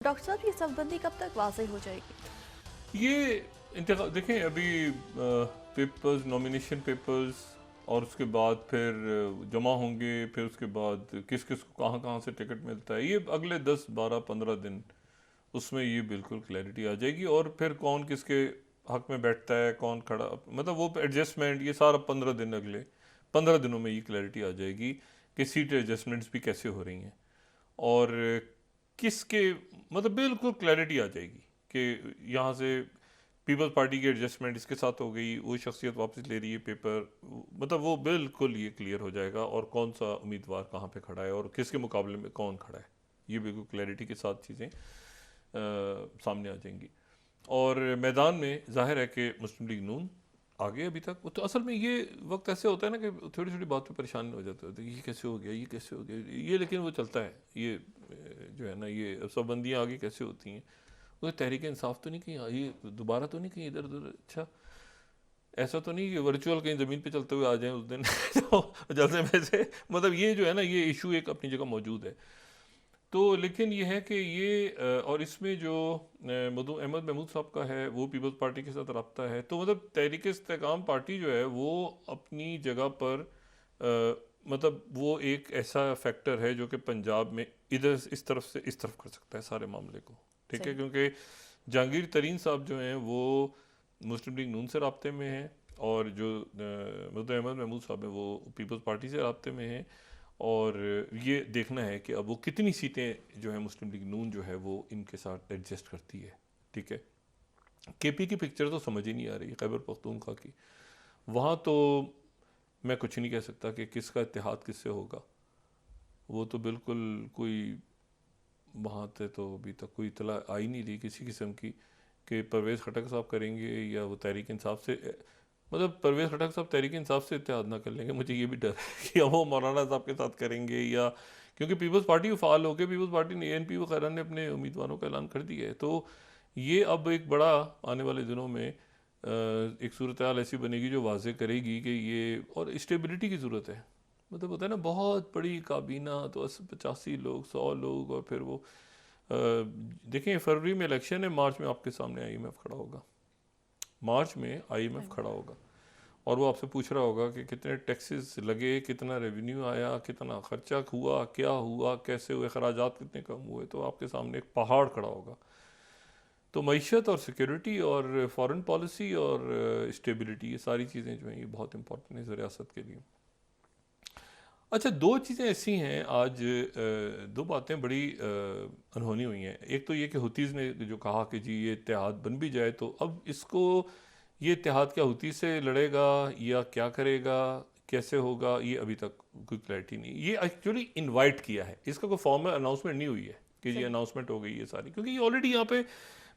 Doctor साहब ये सबबंदी कब तक वाज़ेह हो जाएगी? ये देखें अभी पेपर्स, नॉमिनेशन पेपर्स और उसके बाद फिर जमा होंगे, फिर उसके बाद किस किस को कहाँ कहाँ से टिकट मिलता है, ये अगले 10, 12, 15 दिन उसमें ये बिल्कुल क्लैरिटी आ जाएगी। और फिर कौन किसके हक में बैठता है, कौन खड़ा, मतलब वो एडजस्टमेंट, ये सारा 15 दिन, अगले 15 दिनों में ये क्लैरिटी आ जाएगी कि सीट एडजस्टमेंट्स भी कैसे हो रही हैं और किसके, मतलब बिल्कुल क्लैरिटी आ जाएगी कि यहाँ से पीपल्स पार्टी की एडजस्टमेंट इसके साथ हो गई, वो शख्सियत वापस ले रही है पेपर, मतलब वो बिल्कुल ये क्लियर हो जाएगा और कौन सा उम्मीदवार कहाँ पे खड़ा है और किसके मुकाबले में कौन खड़ा है, ये बिल्कुल क्लैरिटी के साथ चीज़ें सामने आ जाएंगी। और मैदान में जाहिर है कि मुस्लिम लीग नून आगे अभी तक, तो असल में ये वक्त ऐसे होता है ना कि थोड़ी थोड़ी बात पे परेशान हो जाते होते, ये कैसे हो गया, ये कैसे हो गया, ये लेकिन वो चलता है, ये जो है ना, ये सबबंदियाँ आगे कैसे होती हैं, वो तहरीक इंसाफ तो नहीं कहीं ये दोबारा तो नहीं कहीं इधर उधर, अच्छा ऐसा तो नहीं कि वर्चुअल कहीं ज़मीन पे चलते हुए आ जाएं उस दिन तो जलसे में से, मतलब ये जो है ना, ये इशू एक अपनी जगह मौजूद है। तो लेकिन ये है कि ये और इसमें जो अहमद महमूद साहब का है वो पीपल्स पार्टी के साथ रब्ता है, तो मतलब तहरीक इस्तेकाम पार्टी जो है वो अपनी जगह पर मतलब वो एक ऐसा फैक्टर है जो कि पंजाब में इधर इस तरफ से इस तरफ कर सकता है सारे मामले को, ठीक है, सही। क्योंकि जहांगीर तरीन साहब जो हैं वो मुस्लिम लीग नून से रब्ते में हैं और जो अहमद महमूद साहब हैं वो पीपल्स पार्टी से रब्ते में हैं। और ये देखना है कि अब वो कितनी सीटें जो है मुस्लिम लीग नून जो है वो इनके साथ एडजस्ट करती है, ठीक है। केपी की पिक्चर तो समझ ही नहीं आ रही, खैबर पख्तूनख्वा की, वहाँ तो मैं कुछ नहीं कह सकता कि किसका इत्तेहाद किससे होगा, वो तो बिल्कुल कोई वहाँ से तो अभी तक कोई इतला आ ही नहीं रही किसी किस्म की कि परवेज़ खटक साहब करेंगे या वो तहरीक इंसाफ से, मतलब परवेज़ खटक साहब तहरीक इंसाफ से इत्तेहाद ना कर लेंगे, मुझे ये भी डर है कि वो मौलाना साहब के साथ करेंगे, या क्योंकि पीपल्स पार्टी फ़ाल हो गए, पीपल्स पार्टी ने ANP वगैरह ने अपने उम्मीदवारों का ऐलान कर दिया है, तो ये अब एक बड़ा आने वाले दिनों में एक सूरत हाल ऐसी बनेगी जो वाज़े करेगी कि ये, और स्टेबिलिटी की ज़रूरत है, मतलब होता है ना बहुत बड़ी काबीना, तो 85 लोग, 100 लोग, और फिर वो देखें फरवरी में इलेक्शन है, मार्च में आपके सामने IMF खड़ा होगा, मार्च में IMF खड़ा होगा और वो आपसे पूछ रहा होगा कि कितने टैक्सेस लगे, कितना रेवेन्यू आया, कितना खर्चा हुआ, क्या हुआ, कैसे हुए, खराजात कितने कम हुए, तो आपके सामने एक पहाड़ खड़ा होगा। तो मईशत और सिक्योरिटी और फॉरेन पॉलिसी और स्टेबिलिटी, ये सारी चीज़ें जो हैं ये बहुत इंपॉर्टेंट है इस रियासत के लिए। अच्छा, दो चीज़ें ऐसी हैं आज, दो बातें बड़ी अनहोनी हुई हैं। एक तो ये कि हुतीज़ ने जो कहा कि जी ये इत्तेहाद बन भी जाए, तो अब इसको, ये इत्तेहाद क्या हुती से लड़ेगा या क्या करेगा, कैसे होगा, ये अभी तक कोई क्लैरिटी नहीं। ये एक्चुअली इनवाइट किया है, इसका कोई फॉर्मल अनाउंसमेंट नहीं हुई है कि ये सही। अनाउंसमेंट हो गई है सारी, क्योंकि ये ऑलरेडी यहाँ पे,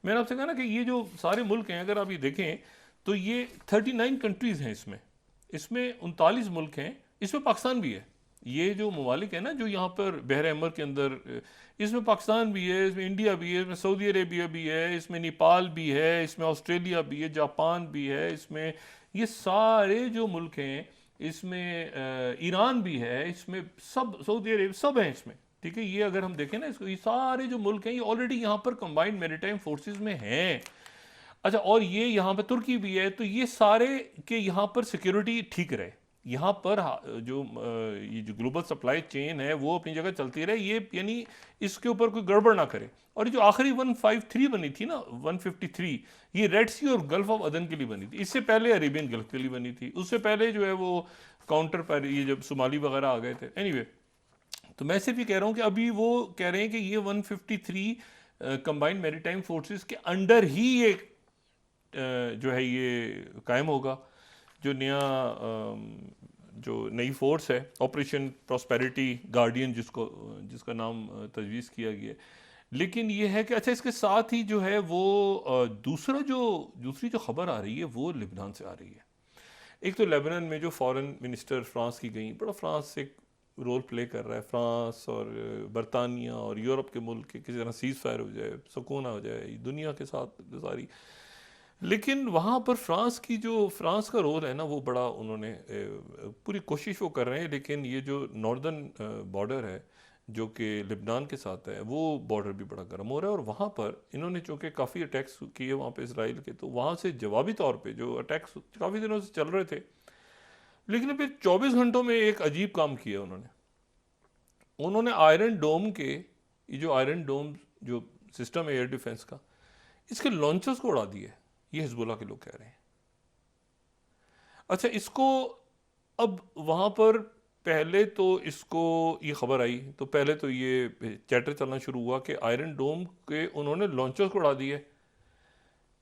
मैंने आपसे कहा ना कि ये जो सारे मुल्क हैं, अगर आप ये देखें तो ये 39 कंट्रीज़ हैं, इसमें इसमें 39 मुल्क हैं, इसमें पाकिस्तान भी है। ये जो ममालिक है ना जो यहाँ पर बहर अहमर के अंदर, इसमें पाकिस्तान भी है, इसमें इंडिया भी है, इसमें सऊदी अरेबिया भी है, इसमें नेपाल भी है, इसमें ऑस्ट्रेलिया भी है, जापान भी है, इसमें ये सारे जो मुल्क हैं, इसमें ईरान भी है, इसमें सब, सऊदी अरेबिया, सब हैं इसमें, ठीक है। ये अगर हम देखें ना इसको, ये सारे जो मुल्क हैं ये ऑलरेडी यहाँ पर कंबाइंड मैरीटाइम फोर्सेस में हैं। अच्छा, और ये यहाँ पर तुर्की भी है, तो ये सारे के यहाँ पर सिक्योरिटी ठीक रहे, यहाँ पर जो ये जो ग्लोबल सप्लाई चेन है वो अपनी जगह चलती रहे, ये यानी इसके ऊपर कोई गड़बड़ ना करे। और ये जो आखिरी 153 बनी थी ना, 153, ये रेड सी और गल्फ ऑफ अदन के लिए बनी थी, इससे पहले अरेबियन गल्फ के लिए बनी थी, उससे पहले जो है वो काउंटर पर ये जब सोमाली वगैरह आ गए थे। एनीवे, तो मैं सिर्फ ये कह रहा हूँ कि अभी वो कह रहे हैं कि ये 153 कंबाइंड मैरीटाइम फोर्सेस के अंडर ही ये जो है ये कायम होगा, जो नया जो नई फोर्स है, ऑपरेशन प्रॉस्पेरिटी गार्डियन, जिसका नाम तजवीज़ किया गया है। लेकिन ये है कि अच्छा, इसके साथ ही जो है वो दूसरी जो खबर आ रही है वो लिबनान से आ रही है। एक तो लेबनान में जो फॉरेन मिनिस्टर फ्रांस की गई, बड़ा फ्रांस एक रोल प्ले कर रहा है, फ्रांस और बरतानिया और यूरोप के मुल्क के किसी तरह सीज़ फायर हो जाए, सुकून हो जाए दुनिया के साथ सारी। लेकिन वहाँ पर फ्रांस का रोल है ना, वो बड़ा उन्होंने पूरी कोशिश वो कर रहे हैं, लेकिन ये जो नॉर्दर्न बॉर्डर है जो कि लिबनान के साथ है, वो बॉर्डर भी बड़ा गर्म हो रहा है। और वहाँ पर इन्होंने चूँकि काफ़ी अटैक्स किए वहाँ पे इसराइल के, तो वहाँ से जवाबी तौर पे जो अटैक्स काफ़ी दिनों से चल रहे थे, लेकिन फिर 24 घंटों में एक अजीब काम किया उन्होंने आयरन डोम के, ये जो आयरन डोम जो सिस्टम है एयर डिफेंस का, इसके लॉन्चर्स को उड़ा दिए, ये हिजबुल्लाह के लोग कह रहे हैं। अच्छा, इसको अब वहाँ पर पहले तो इसको ये खबर आई तो पहले तो ये चैटर चलना शुरू हुआ कि आयरन डोम के उन्होंने लॉन्चर्स को उड़ा दिए।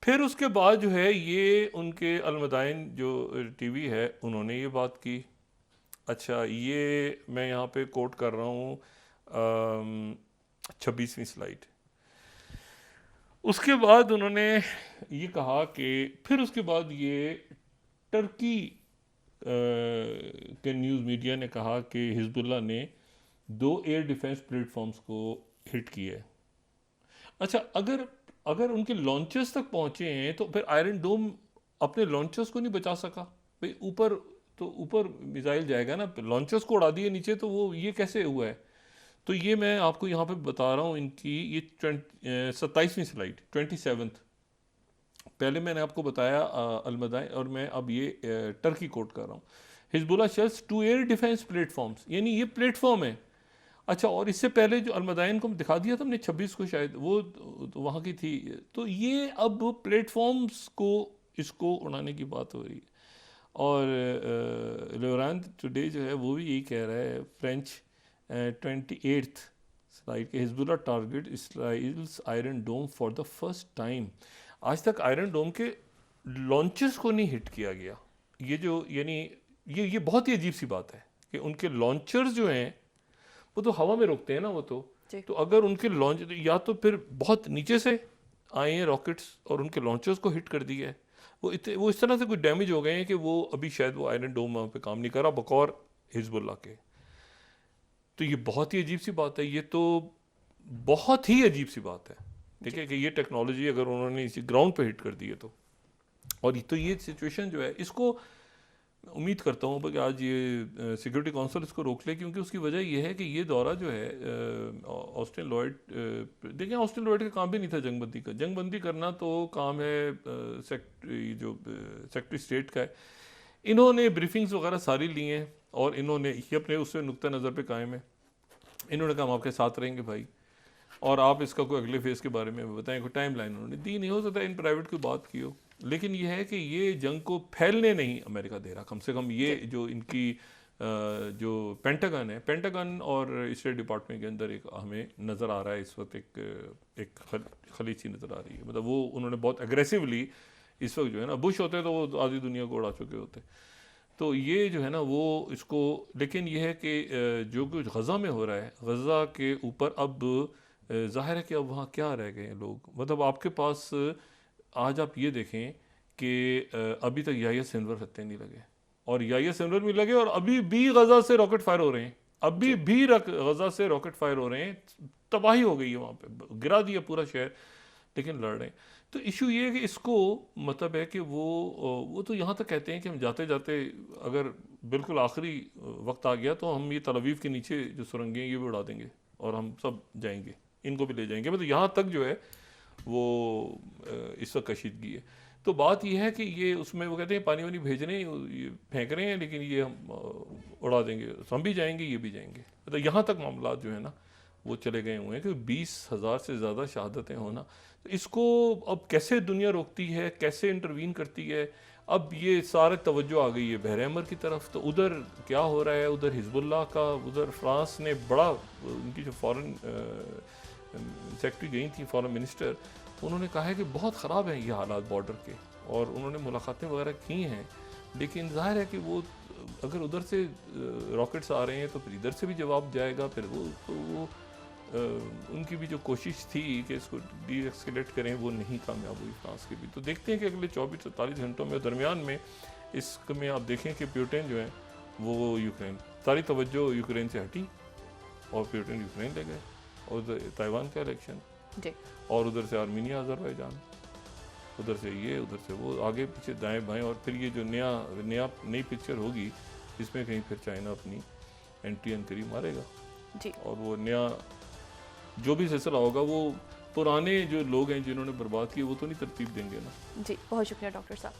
फिर उसके बाद जो है ये उनके अलमदाइन जो टीवी है उन्होंने ये बात की। अच्छा, ये मैं यहाँ पे कोट कर रहा हूँ 26वीं स्लाइड। उसके बाद उन्होंने ये कहा कि फिर उसके बाद ये टर्की के न्यूज़ मीडिया ने कहा कि हिजबुल्लाह ने 2 एयर डिफेंस प्लेटफॉर्म्स को हिट किया है। अच्छा, अगर उनके लॉन्चर्स तक पहुंचे हैं तो फिर आयरन डोम अपने लॉन्चर्स को नहीं बचा सका भाई। ऊपर मिसाइल जाएगा ना, लॉन्चर्स को उड़ा दिए नीचे, तो वो ये कैसे हुआ है? तो ये मैं आपको यहाँ पे बता रहा हूँ इनकी ये 27वीं स्लाइड 27th। पहले मैंने आपको बताया अलमदाइन, और मैं अब ये टर्की कोट कर रहा हूँ। Hezbollah shells 2 air defence platforms, यानी ये प्लेटफॉर्म है। अच्छा, और इससे पहले जो अलमदाइन को दिखा दिया था हमने 26 को, शायद वो तो वहाँ की थी। तो ये अब प्लेटफॉर्म्स को इसको उड़ाने की बात हो रही है। और लोरान टुडे जो है वो भी यही कह रहा है, फ्रेंच 28th स्लाइड के, Hezbollah target Israel's iron dome for the first time. आज तक आयरन डोम के लॉन्चर्स को नहीं हिट किया गया। ये जो यानी ये बहुत ही अजीब सी बात है कि उनके लॉन्चर्स जो हैं वो तो हवा में रोकते हैं ना, वो तो अगर उनके लॉन्च या तो फिर बहुत नीचे से आए हैं रॉकेट्स और उनके लॉन्चर्स को हिट कर दिया है, वो इस तरह से कुछ डैमेज हो गए हैं कि वो अभी शायद वो आयरन डोम वहाँ पे काम नहीं कर रहा बकौर हिजबुल्लाह के। तो ये बहुत ही अजीब सी बात है, ये तो बहुत ही अजीब सी बात है। ठीक है कि ये टेक्नोलॉजी अगर उन्होंने इसी ग्राउंड पे हिट कर दी है तो, और तो ये सिचुएशन जो है, इसको उम्मीद करता हूँ कि आज ये सिक्योरिटी काउंसिल इसको रोक ले, क्योंकि उसकी वजह ये है कि ये दौरा जो है ऑस्टिन लॉयड, देखिए ऑस्टिन लॉयड का काम भी नहीं था जंगबंदी का। जंगबंदी करना तो काम है सेक्रेटरी स्टेट का है। इन्होंने ब्रीफिंग्स वगैरह सारी ली हैं और इन्होंने ये अपने उससे नुक्ता नज़र पे कायम है। इन्होंने कहा हम आपके साथ रहेंगे भाई, और आप इसका कोई अगले फेज़ के बारे में बताएं, कोई टाइम लाइन उन्होंने दी नहीं। हो सकता है इन प्राइवेट की बात की हो, लेकिन ये है कि ये जंग को फैलने नहीं अमेरिका दे रहा। कम से कम ये जो इनकी जो पेंटागन है, पेंटागन और स्टेट डिपार्टमेंट के अंदर एक हमें नज़र आ रहा है इस वक्त एक खलीज सी नज़र आ रही है। मतलब वो उन्होंने बहुत एग्रेसिवली इस वक्त जो है ना, बुश होते तो वो आधी दुनिया को उड़ा चुके होते। तो ये जो है ना वो इसको, लेकिन ये है कि जो कुछ गज़ा में हो रहा है, गज़ा के ऊपर अब ज़ाहिर है कि अब वहाँ क्या रह गए हैं लोग। मतलब आपके पास आज आप ये देखें कि अभी तक याहिया सिनवर हत्या नहीं लगे, और याहिया सिनवर भी लगे, और अभी भी गज़ा से रॉकेट फायर हो रहे हैं, अभी भी गज़ा से रॉकेट फायर हो रहे हैं। तबाही हो गई है वहाँ पे, गिरा दिया पूरा शहर, लेकिन लड़ रहे हैं। तो इशू ये है कि इसको मतलब है कि वो तो यहाँ तक कहते हैं कि हम जाते जाते अगर बिल्कुल आखिरी वक्त आ गया तो हम ये तल अवीव के नीचे जो सुरंगें हैं ये भी उड़ा देंगे और हम सब जाएंगे, इनको भी ले जाएंगे। मतलब यहाँ तक जो है वो इस वक्त कशीदगी है। तो बात यह है कि ये उसमें वो कहते हैं पानी वानी भेज रहे हैं, ये फेंक रहे हैं, लेकिन ये हम उड़ा देंगे, हम भी जाएंगे ये भी जाएंगे। मतलब यहाँ तक मामला जो है ना वो चले गए हुए हैं कि 20,000 से ज़्यादा शहादतें होना। तो इसको अब कैसे दुनिया रोकती है, कैसे इंटरवीन करती है? अब ये सारे तवज्जो आ गई है बहर अहमर की तरफ। तो उधर क्या हो रहा है, उधर हिजबुल्लाह का, उधर फ्रांस ने बड़ा, उनकी जो फॉरेन सेक्रेटरी गई थी, फॉरेन मिनिस्टर, उन्होंने कहा है कि बहुत ख़राब है ये हालात बॉर्डर के, और उन्होंने मुलाकातें वगैरह की हैं। लेकिन जाहिर है कि वो अगर उधर से रॉकेट्स आ रहे हैं तो फिर इधर से भी जवाब जाएगा। फिर वो उनकी भी जो कोशिश थी कि इसको डी एक्सकेलेट करें वो नहीं कामयाब हुई फ्रांस की भी। तो देखते हैं कि अगले 24-47 घंटों में, दरमियान में इसमें आप देखें कि पुतिन जो है वो यूक्रेन, सारी तवज्जो यूक्रेन से हटी और पुतिन यूक्रेन ले गए, और ताइवान का इलेक्शन, और उधर से आर्मीनिया, अजरबैजान, उधर से ये, उधर से वो, आगे पीछे दाएं बाएं। और फिर ये जो नई पिक्चर होगी इसमें कहीं फिर चाइना अपनी एंट्री एनकरी मारेगा। जी और वो नया जो भी सिलसिला होगा वो पुराने जो लोग हैं जिन्होंने बर्बाद किए वो तो नहीं तरतीब देंगे ना। जी, बहुत शुक्रिया डॉक्टर साहब।